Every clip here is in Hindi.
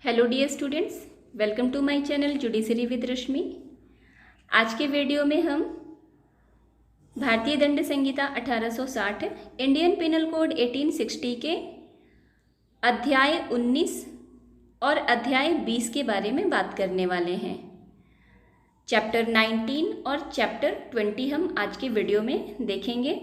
Hello dear students, welcome to my channel judiciary with Rashmi. आज के वीडियो में हम भारतीय दंड संहिता 1860, इंडियन पिनल कोड 1860 के अध्याय 19 और अध्याय 20 के बारे में बात करने वाले हैं। चैप्टर 19 और चैप्टर 20 हम आज की वीडियो में देखेंगे।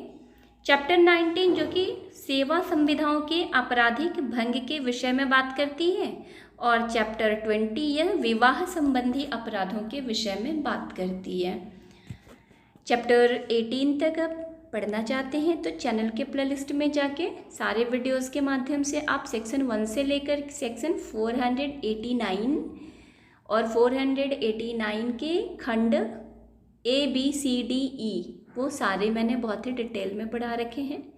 चैप्टर 19 जो कि सेवा संविधाओं के आपराधिक भंग के विषय में बात करती है और चैप्टर 20 यह विवाह संबंधी अपराधों के विषय में बात करती है। चैप्टर 18 तक आप पढ़ना चाहते हैं तो चैनल के प्लेलिस्ट में जाके सारे वीडियोस के माध्यम से आप सेक्शन 1 से लेकर सेक्शन 489 और 489 के खंड ABCDE वो सारे मैंने बहुत ही डिटेल में पढ़ा रखे हैं।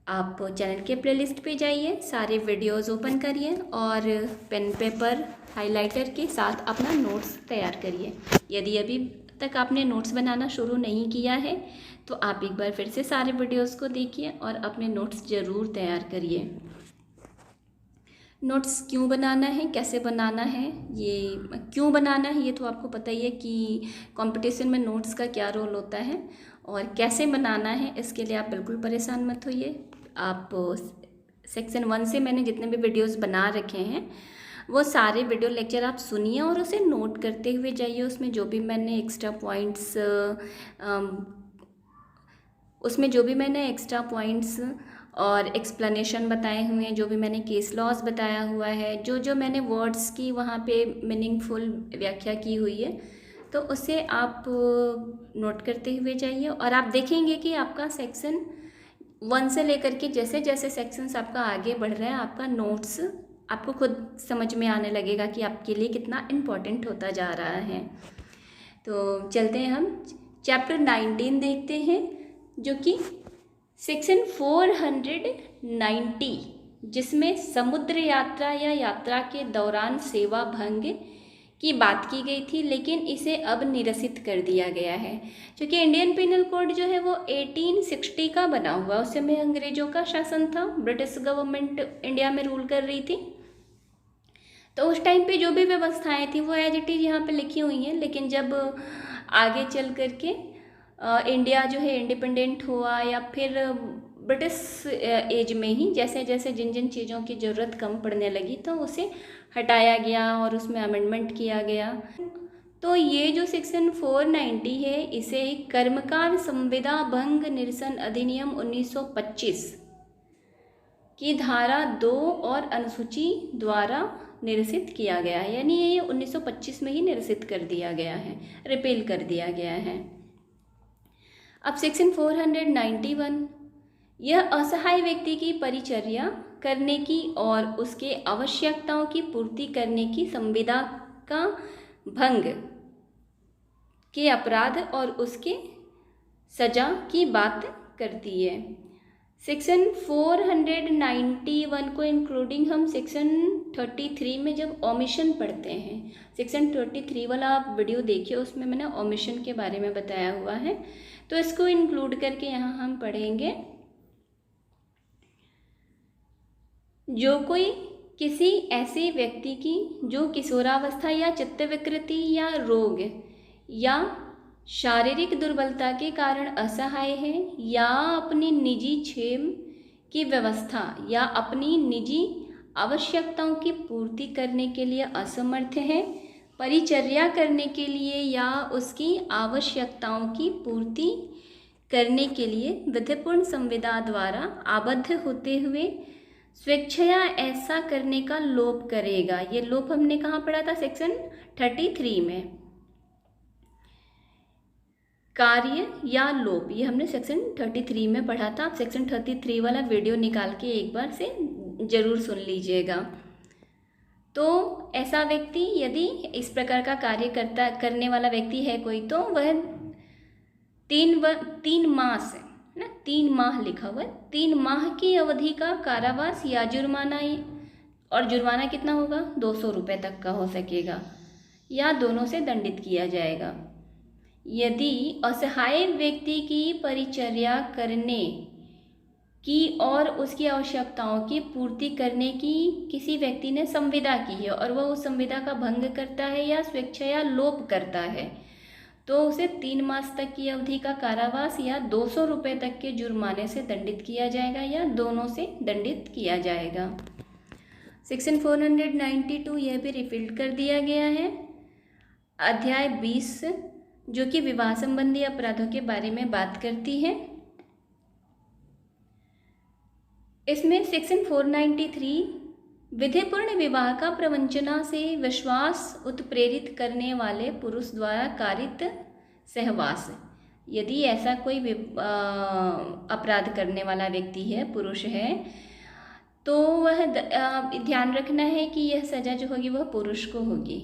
आप चैनल के प्लेलिस्ट पे जाइए, सारे वीडियोस ओपन करिए और पेन पेपर हाइलाइटर के साथ अपना नोट्स तैयार करिए। यदि अभी तक आपने नोट्स बनाना शुरू नहीं किया है तो आप एक बार फिर से सारे वीडियोस को देखिए और अपने नोट्स ज़रूर तैयार करिए। नोट्स क्यों बनाना है, कैसे बनाना है, ये क्यों बनाना है ये तो आपको पता ही है कि कंपटीशन में नोट्स का क्या रोल होता है, और कैसे बनाना है इसके लिए आप बिल्कुल परेशान मत होइए। आप सेक्शन 1 से मैंने जितने भी वीडियोस बना रखे हैं वो सारे वीडियो लेक्चर आप सुनिए और उसे नोट करते हुए जाइए। उसमें जो भी मैंने एक्स्ट्रा पॉइंट्स और एक्सप्लेनेशन बताए हुए हैं, जो भी मैंने केस लॉज बताया हुआ है, जो मैंने वर्ड्स की वहाँ पे मीनिंगफुल व्याख्या की हुई है, तो उसे आप नोट करते हुए जाइए और आप देखेंगे कि आपका सेक्शन 1 से लेकर के जैसे जैसे सेक्शंस आपका आगे बढ़ रहा है, आपका नोट्स आपको खुद समझ में आने लगेगा कि आपके लिए कितना इम्पोर्टेंट होता जा रहा है। तो चलते हैं, हम चैप्टर 19 देखते हैं जो कि सेक्शन 490, जिसमें समुद्र यात्रा या यात्रा के दौरान सेवा भंग की बात की गई थी, लेकिन इसे अब निरसित कर दिया गया है। क्योंकि इंडियन पिनल कोड जो है वो 1860 का बना हुआ, उस समय अंग्रेजों का शासन था, ब्रिटिश गवर्नमेंट इंडिया में रूल कर रही थी। तो उस टाइम पे जो भी व्यवस्थाएं थी वो एज इट इज़ यहाँ पे लिखी हुई हैं, लेकिन जब आगे चल करके इंडिया जो है इंडिपेंडेंट हुआ या फिर ब्रिटिश एज में ही जैसे जैसे जिन जिन चीज़ों की ज़रूरत कम पड़ने लगी तो उसे हटाया गया और उसमें अमेंडमेंट किया गया। तो ये जो सेक्शन 490 है इसे कर्मकार संविदा भंग निरसन अधिनियम 1925 की धारा 2 और अनुसूची द्वारा निरसित किया गया है, यानी ये 1925 में ही निरसित कर दिया गया है, रिपेल कर दिया गया है। अब सेक्शन 491, यह असहाय व्यक्ति की परिचर्या करने की और उसके आवश्यकताओं की पूर्ति करने की संविदा का भंग के अपराध और उसके सजा की बात करती है। सेक्शन 491 को इंक्लूडिंग हम सेक्शन 33 में जब ओमिशन पढ़ते हैं, सेक्शन 33 वाला आप वीडियो देखिए, उसमें मैंने ओमिशन के बारे में बताया हुआ है, तो इसको इंक्लूड करके यहाँ हम पढ़ेंगे। जो कोई किसी ऐसे व्यक्ति की जो किशोरावस्था या चित्त विकृति या रोग या शारीरिक दुर्बलता के कारण असहाय है या अपनी निजी क्षेम की व्यवस्था या अपनी निजी आवश्यकताओं की पूर्ति करने के लिए असमर्थ है, परिचर्या करने के लिए या उसकी आवश्यकताओं की पूर्ति करने के लिए विधिपूर्ण संविदा द्वारा आबद्ध होते हुए स्वेच्छया ऐसा करने का लोभ करेगा। ये लोभ हमने कहाँ पढ़ा था? सेक्शन 33 में। कार्य या लोभ, ये हमने सेक्शन 33 में पढ़ा था। आप सेक्शन 33 वाला वीडियो निकाल के एक बार से ज़रूर सुन लीजिएगा। तो ऐसा व्यक्ति यदि इस प्रकार का कार्य करने वाला व्यक्ति है कोई, तो वह 3 माह से ना 3 माह लिखा हुआ है, 3 माह की अवधि का कारावास या जुर्माना, और जुर्माना कितना होगा? 200 रुपये तक का हो सकेगा, या दोनों से दंडित किया जाएगा यदि असहाय व्यक्ति की परिचर्या करने की और उसकी आवश्यकताओं की पूर्ति करने की किसी व्यक्ति ने संविदा की है और वह उस संविदा का भंग करता है या स्वेच्छया लोप करता है, तो उसे 3 मास तक की अवधि का कारावास या 200 रुपये तक के जुर्माने से दंडित किया जाएगा या दोनों से दंडित किया जाएगा। सेक्शन 492 यह भी रिफिल्ड कर दिया गया है। अध्याय 20 जो कि विवाह संबंधी अपराधों के बारे में बात करती है। इसमें सेक्शन 493 विधिपूर्ण विवाह का प्रवंचना से विश्वास उत्प्रेरित करने वाले पुरुष द्वारा कारित सहवास, यदि ऐसा कोई अपराध करने वाला व्यक्ति है, पुरुष है, तो वह ध्यान रखना है कि यह सजा जो होगी वह पुरुष को होगी।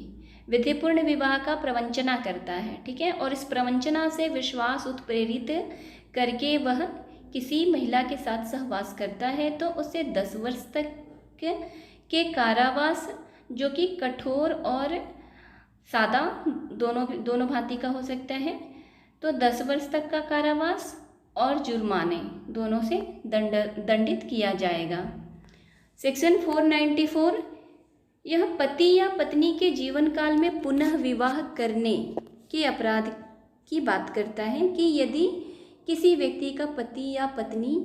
विधिपूर्ण विवाह का प्रवंचना करता है, ठीक है, और इस प्रवंचना से विश्वास उत्प्रेरित करके वह किसी महिला के साथ सहवास करता है तो उसे 10 वर्ष तक के कारावास, जो कि कठोर और सादा दोनों भांति का हो सकता है, तो 10 वर्ष तक का कारावास और जुर्माने दोनों से दंडित किया जाएगा। सेक्शन 494 यह पति या पत्नी के जीवन काल में पुनः विवाह करने के अपराध की बात करता है कि यदि किसी व्यक्ति का पति या पत्नी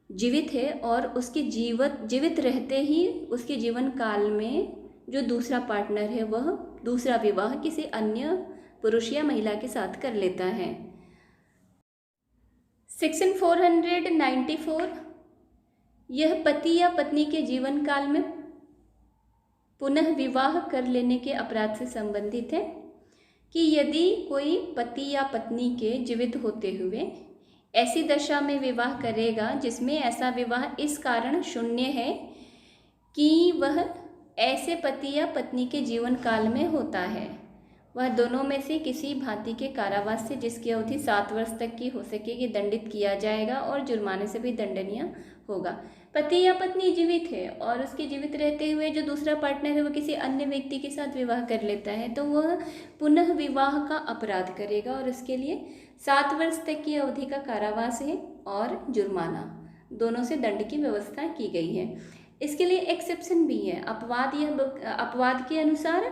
जीवित है और उसके जीवित रहते ही उसके जीवन काल में जो दूसरा पार्टनर है वह दूसरा विवाह किसी अन्य पुरुष या महिला के साथ कर लेता है। सेक्शन 494 यह पति या पत्नी के जीवन काल में पुनः विवाह कर लेने के अपराध से संबंधित है कि यदि कोई पति या पत्नी के जीवित होते हुए ऐसी दशा में विवाह करेगा जिसमें ऐसा विवाह इस कारण शून्य है कि वह ऐसे पति या पत्नी के जीवन काल में होता है, वह दोनों में से किसी भांति के कारावास से जिसकी अवधि 7 वर्ष तक की हो सकेगी दंडित किया जाएगा और जुर्माने से भी दंडनीय होगा। पति या पत्नी जीवित है और उसके जीवित रहते हुए जो दूसरा पार्टनर है वह किसी अन्य व्यक्ति के साथ विवाह कर लेता है तो वह पुनः विवाह का अपराध करेगा और उसके लिए 7 वर्ष तक की अवधि का कारावास है और जुर्माना दोनों से दंड की व्यवस्था की गई है। इसके लिए एक्सेप्शन भी है। अपवाद के अनुसार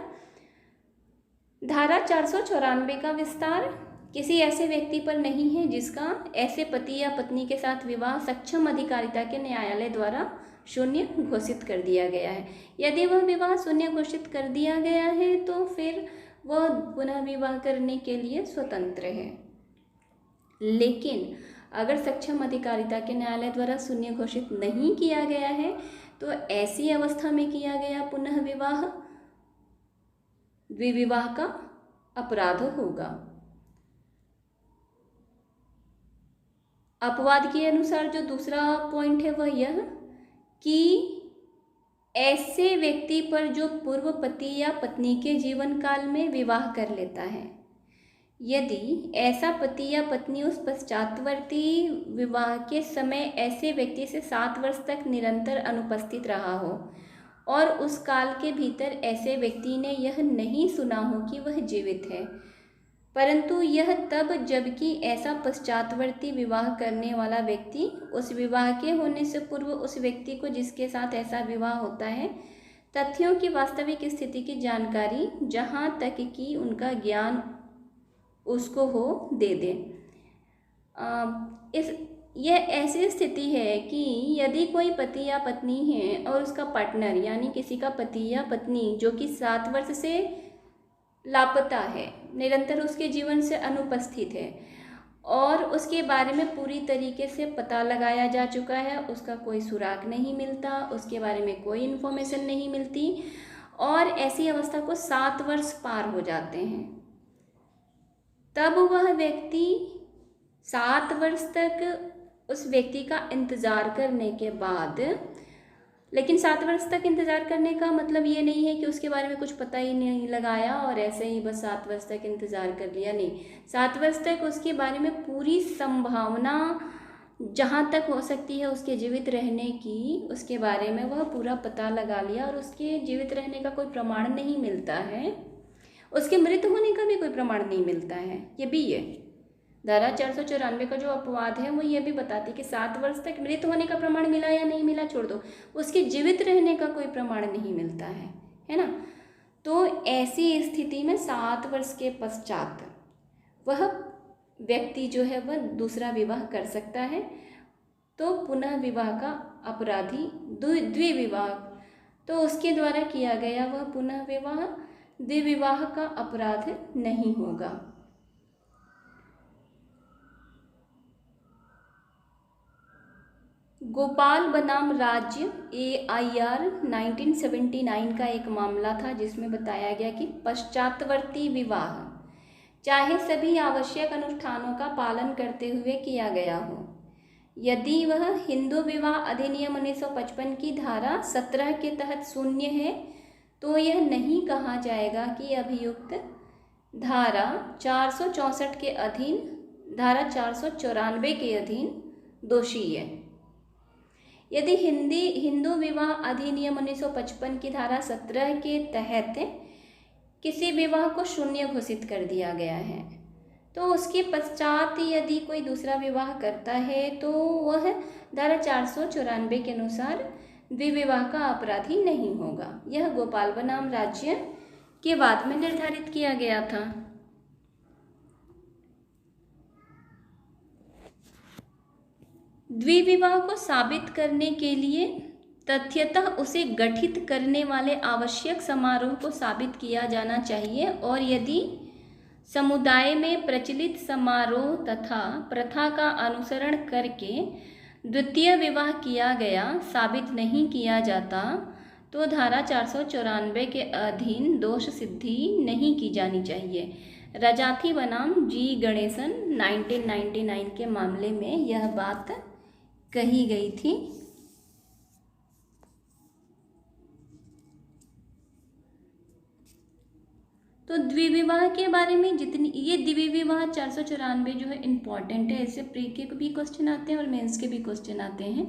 धारा 494 का विस्तार किसी ऐसे व्यक्ति पर नहीं है जिसका ऐसे पति या पत्नी के साथ विवाह सक्षम अधिकारिता के न्यायालय द्वारा शून्य घोषित कर दिया गया है। यदि वह विवाह शून्य घोषित कर दिया गया है तो फिर वह पुनः विवाह करने के लिए स्वतंत्र है। लेकिन अगर सक्षम अधिकारिता के न्यायालय द्वारा शून्य घोषित नहीं किया गया है तो ऐसी अवस्था में किया गया पुनः विवाह द्विविवाह का अपराध होगा। अपवाद के अनुसार जो दूसरा पॉइंट है वह यह कि ऐसे व्यक्ति पर जो पूर्व पति या पत्नी के जीवन काल में विवाह कर लेता है, यदि ऐसा पति या पत्नी उस पश्चातवर्ती विवाह के समय ऐसे व्यक्ति से 7 वर्ष तक निरंतर अनुपस्थित रहा हो और उस काल के भीतर ऐसे व्यक्ति ने यह नहीं सुना हो कि वह जीवित है, परंतु यह तब जबकि ऐसा पश्चातवर्ती विवाह करने वाला व्यक्ति उस विवाह के होने से पूर्व उस व्यक्ति को जिसके साथ ऐसा विवाह होता है तथ्यों की वास्तविक स्थिति की जानकारी जहाँ तक कि उनका ज्ञान उसको हो दे दे। यह ऐसी स्थिति है कि यदि कोई पति या पत्नी है और उसका पार्टनर यानी किसी का पति या पत्नी जो कि 7 वर्ष से लापता है, निरंतर उसके जीवन से अनुपस्थित है और उसके बारे में पूरी तरीके से पता लगाया जा चुका है, उसका कोई सुराग नहीं मिलता, उसके बारे में कोई इन्फॉर्मेशन नहीं मिलती और ऐसी अवस्था को 7 वर्ष पार हो जाते हैं, तब वह व्यक्ति 7 वर्ष तक उस व्यक्ति का इंतज़ार करने के बाद, लेकिन 7 वर्ष तक इंतज़ार करने का मतलब ये नहीं है कि उसके बारे में कुछ पता ही नहीं लगाया और ऐसे ही बस 7 वर्ष तक इंतज़ार कर लिया, नहीं, 7 वर्ष तक उसके बारे में पूरी संभावना जहाँ तक हो सकती है उसके जीवित रहने की, उसके बारे में वह पूरा पता लगा लिया और उसके जीवित रहने का कोई प्रमाण नहीं मिलता है, उसके मृत होने का भी कोई प्रमाण नहीं मिलता है, ये भी है, धारा 494 का जो अपवाद है वो ये भी बताती है कि 7 वर्ष तक मृत होने का प्रमाण मिला या नहीं मिला छोड़ दो, उसके जीवित रहने का कोई प्रमाण नहीं मिलता है ना। तो ऐसी स्थिति में 7 वर्ष के पश्चात वह व्यक्ति जो है वह दूसरा विवाह कर सकता है। तो पुनः विवाह का अपराधी द्विविवाह, तो उसके द्वारा किया गया वह पुनः विवाह द्विविवाह का अपराध नहीं होगा। गोपाल बनाम राज्य AIR 1979 का एक मामला था जिसमें बताया गया कि पश्चातवर्ती विवाह चाहे सभी आवश्यक अनुष्ठानों का पालन करते हुए किया गया हो, यदि वह हिंदू विवाह अधिनियम 1955 की धारा 17 के तहत शून्य है तो यह नहीं कहा जाएगा कि अभियुक्त धारा 464 के अधीन, धारा 494 के अधीन दोषी है। यदि हिंदू विवाह अधिनियम 1955 की धारा 17 के तहत किसी विवाह को शून्य घोषित कर दिया गया है तो उसके पश्चात यदि कोई दूसरा विवाह करता है तो वह धारा 494 के अनुसार द्विविवाह का अपराधी नहीं होगा। यह गोपाल बनाम राज्य के बाद में निर्धारित किया गया था। द्विविवाह को साबित करने के लिए तथ्यतः उसे गठित करने वाले आवश्यक समारोह को साबित किया जाना चाहिए, और यदि समुदाय में प्रचलित समारोह तथा प्रथा का अनुसरण करके द्वितीय विवाह किया गया साबित नहीं किया जाता तो धारा 494 के अधीन दोष सिद्धि नहीं की जानी चाहिए। रजाथी बनाम G गणेशन 1999 के मामले में यह बात कही गई थी। तो द्विविवाह के बारे में जितनी ये द्विविवाह 494 जो है इम्पॉर्टेंट है, इससे प्री के भी क्वेश्चन आते हैं और मेंस के भी क्वेश्चन आते हैं।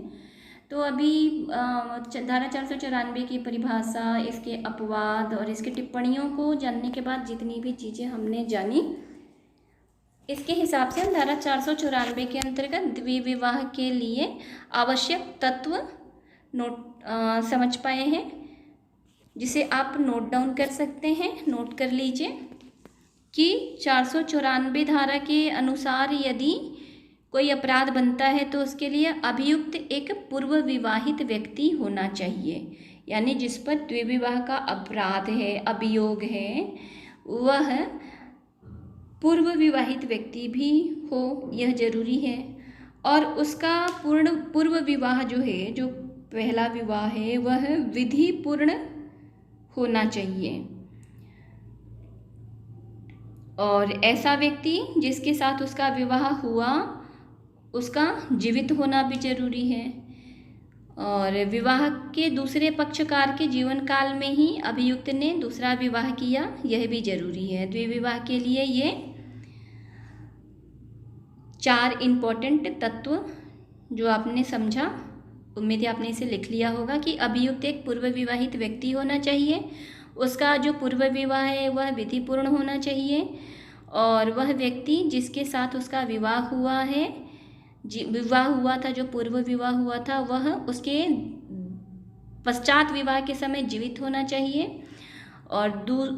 तो अभी धारा 494 की परिभाषा, इसके अपवाद और इसके टिप्पणियों को जानने के बाद जितनी भी चीज़ें हमने जानी, इसके हिसाब से हम धारा 494 के अंतर्गत द्विविवाह के लिए आवश्यक तत्व समझ पाए हैं, जिसे आप नोट डाउन कर सकते हैं। नोट कर लीजिए कि 494 धारा के अनुसार यदि कोई अपराध बनता है तो उसके लिए अभियुक्त एक पूर्व विवाहित व्यक्ति होना चाहिए, यानी जिस पर द्विविवाह का अपराध है, अभियोग है, वह पूर्व विवाहित व्यक्ति भी हो, यह जरूरी है। और उसका पूर्व विवाह जो है, जो पहला विवाह है, वह विधि पूर्ण होना चाहिए। और ऐसा व्यक्ति जिसके साथ उसका विवाह हुआ उसका जीवित होना भी जरूरी है। और विवाह के दूसरे पक्षकार के जीवन काल में ही अभियुक्त ने दूसरा विवाह किया, यह भी जरूरी है। द्विविवाह के लिए ये 4 इम्पोर्टेंट तत्व जो आपने समझा, उम्मीद है आपने इसे लिख लिया होगा कि अभियुक्त एक पूर्व विवाहित व्यक्ति होना चाहिए, उसका जो पूर्व विवाह है वह विधिपूर्ण होना चाहिए, और वह व्यक्ति जिसके साथ उसका विवाह हुआ है, विवाह हुआ था, जो पूर्व विवाह हुआ था, वह उसके पश्चात विवाह के समय जीवित होना चाहिए, और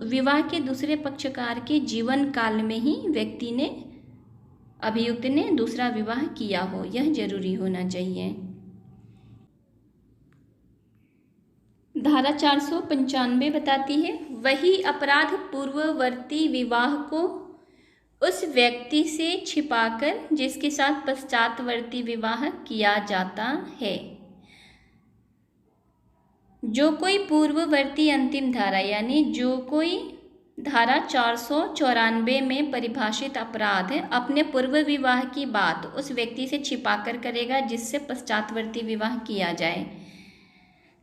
विवाह के दूसरे पक्षकार के जीवन काल में ही व्यक्ति ने, अभियुक्त ने दूसरा विवाह किया हो, यह जरूरी होना चाहिए। धारा 495 बताती है, वही अपराध पूर्ववर्ती विवाह को उस व्यक्ति से छिपाकर जिसके साथ पश्चातवर्ती विवाह किया जाता है। जो कोई पूर्ववर्ती अंतिम धारा, यानी जो कोई धारा 494 में परिभाषित अपराध है अपने पूर्व विवाह की बात उस व्यक्ति से छिपाकर करेगा जिससे पश्चातवर्ती विवाह किया जाए।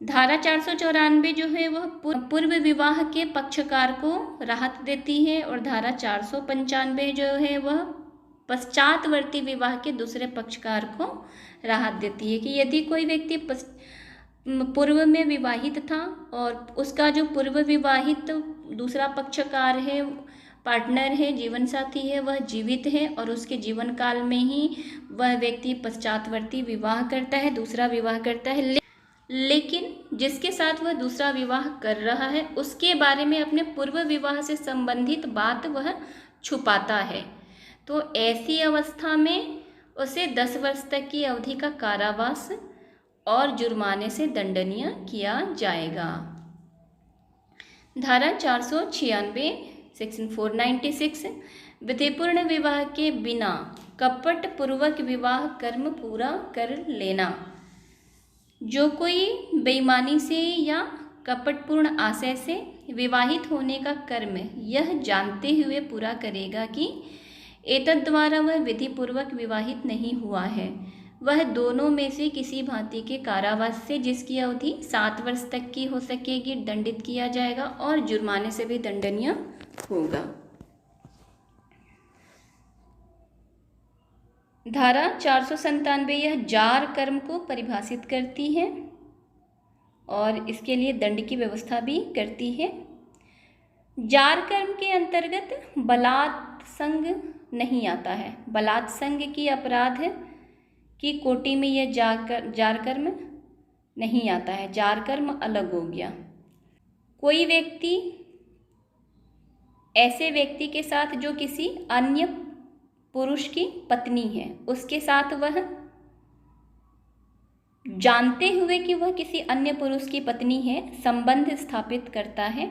धारा 494 जो है वह पूर्व विवाह के पक्षकार को राहत देती है, और धारा 495 जो है वह पश्चातवर्ती विवाह के दूसरे पक्षकार को राहत देती है कि यदि कोई व्यक्ति पूर्व में विवाहित था और उसका जो पूर्व विवाहित दूसरा पक्षकार है पार्टनर है, जीवन साथी है, वह जीवित है और उसके जीवन काल में ही वह व्यक्ति पश्चातवर्ती विवाह करता है, दूसरा विवाह करता है, लेकिन जिसके साथ वह दूसरा विवाह कर रहा है उसके बारे में अपने पूर्व विवाह से संबंधित बात वह छुपाता है, तो ऐसी अवस्था में उसे 10 वर्ष तक की अवधि का कारावास और जुर्माने से दंडनीय किया जाएगा। धारा 496 सेक्शन 496 विधिपूर्ण विवाह के बिना कपट पूर्वक विवाह कर्म पूरा कर लेना। जो कोई बेईमानी से या कपटपूर्ण आशय से विवाहित होने का कर्म यह जानते हुए पूरा करेगा कि एतद् द्वारा वह विधिपूर्वक विवाहित नहीं हुआ है, वह दोनों में से किसी भांति के कारावास से, जिसकी अवधि 7 वर्ष तक की हो सकेगी, दंडित किया जाएगा और जुर्माने से भी दंडनीय होगा। धारा 497 यह जार कर्म को परिभाषित करती है और इसके लिए दंड की व्यवस्था भी करती है। जार कर्म के अंतर्गत बलात् संग नहीं आता है। बलात् संग की अपराध की कोटि में यह जार कर्म नहीं आता है। जार कर्म अलग हो गया। कोई व्यक्ति ऐसे व्यक्ति के साथ जो किसी अन्य पुरुष की पत्नी है, उसके साथ वह जानते हुए कि वह किसी अन्य पुरुष की पत्नी है संबंध स्थापित करता है,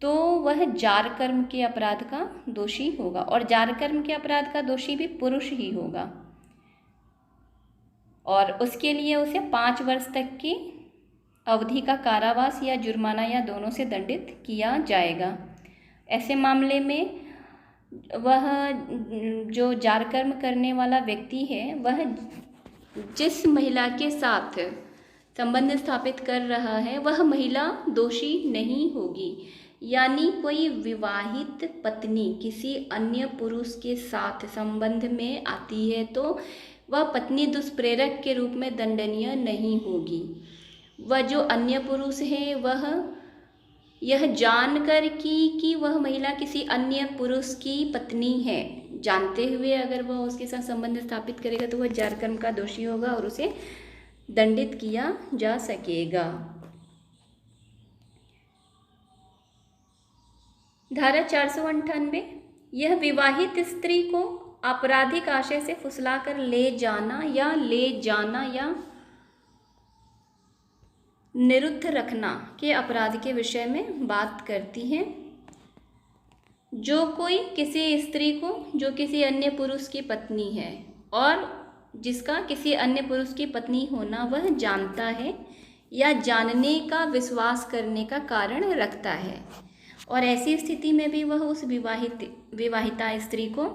तो वह जार कर्म के अपराध का दोषी होगा और जार कर्म के अपराध का दोषी भी पुरुष ही होगा और उसके लिए उसे 5 वर्ष तक की अवधि का कारावास या जुर्माना या दोनों से दंडित किया जाएगा। ऐसे मामले में वह जो जार कर्म करने वाला व्यक्ति है वह जिस महिला के साथ संबंध स्थापित कर रहा है वह महिला दोषी नहीं होगी। यानी कोई विवाहित पत्नी किसी अन्य पुरुष के साथ संबंध में आती है तो वह पत्नी दुष्प्रेरक के रूप में दंडनीय नहीं होगी। वह जो अन्य पुरुष है वह यह जानकर कि वह महिला किसी अन्य पुरुष की पत्नी है, जानते हुए अगर वह उसके साथ संबंध स्थापित करेगा तो वह जार कर्म का दोषी होगा और उसे दंडित किया जा सकेगा। धारा 498 यह विवाहित स्त्री को आपराधिक आशय से फुसलाकर ले जाना या निरुद्ध रखना के अपराध के विषय में बात करती है। जो कोई किसी स्त्री को जो किसी अन्य पुरुष की पत्नी है और जिसका किसी अन्य पुरुष की पत्नी होना वह जानता है या जानने का विश्वास करने का कारण रखता है और ऐसी स्थिति में भी वह उस विवाहिता स्त्री को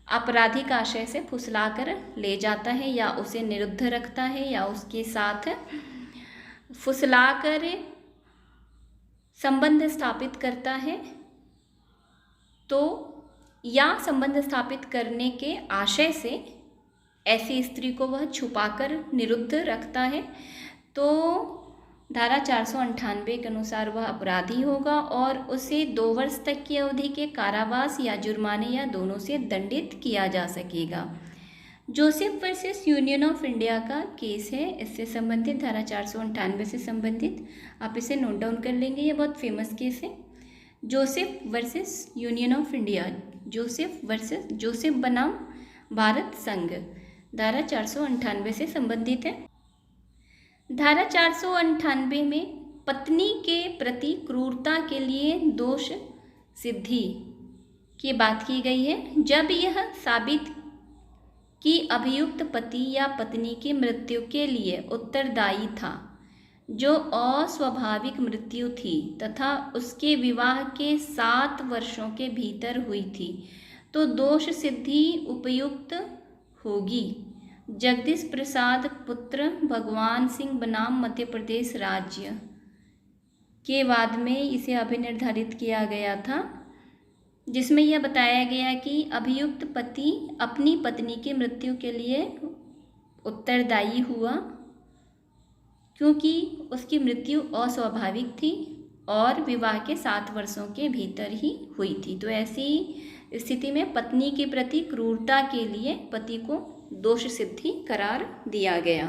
आपराधिक आशय से फुसलाकर ले जाता है या उसे निरुद्ध रखता है या उसके साथ फुसलाकर संबंध स्थापित करता है, तो या संबंध स्थापित करने के आशय से ऐसी स्त्री को वह छुपाकर निरुद्ध रखता है, तो धारा 498 के अनुसार वह अपराधी होगा और उसे 2 वर्ष तक की अवधि के कारावास या जुर्माने या दोनों से दंडित किया जा सकेगा। Joseph versus union of India का केस है, इससे संबंधित धारा 498 से संबंधित आप इसे नोट डाउन कर लेंगे। ये बहुत फेमस केस है। Joseph versus union of India, Joseph बनाम भारत संघ, धारा 498 से संबंधित है। धारा 498 में पत्नी के प्रति क्रूरता के लिए दोष सिद्धि की बात की गई है। जब यह साबित कि अभियुक्त पति या पत्नी की मृत्यु के लिए उत्तरदायी था, जो अस्वाभाविक मृत्यु थी तथा उसके विवाह के 7 वर्षों के भीतर हुई थी, तो दोष सिद्धि उपयुक्त होगी। जगदीश प्रसाद पुत्र भगवान सिंह बनाम मध्य प्रदेश राज्य के वाद में इसे अभिनिर्धारित किया गया था, जिसमें यह बताया गया कि अभियुक्त पति अपनी पत्नी की मृत्यु के लिए उत्तरदायी हुआ क्योंकि उसकी मृत्यु अस्वाभाविक थी और विवाह के 7 वर्षों के भीतर ही हुई थी। तो ऐसी स्थिति में पत्नी के प्रति क्रूरता के लिए पति को दोष सिद्धि करार दिया गया।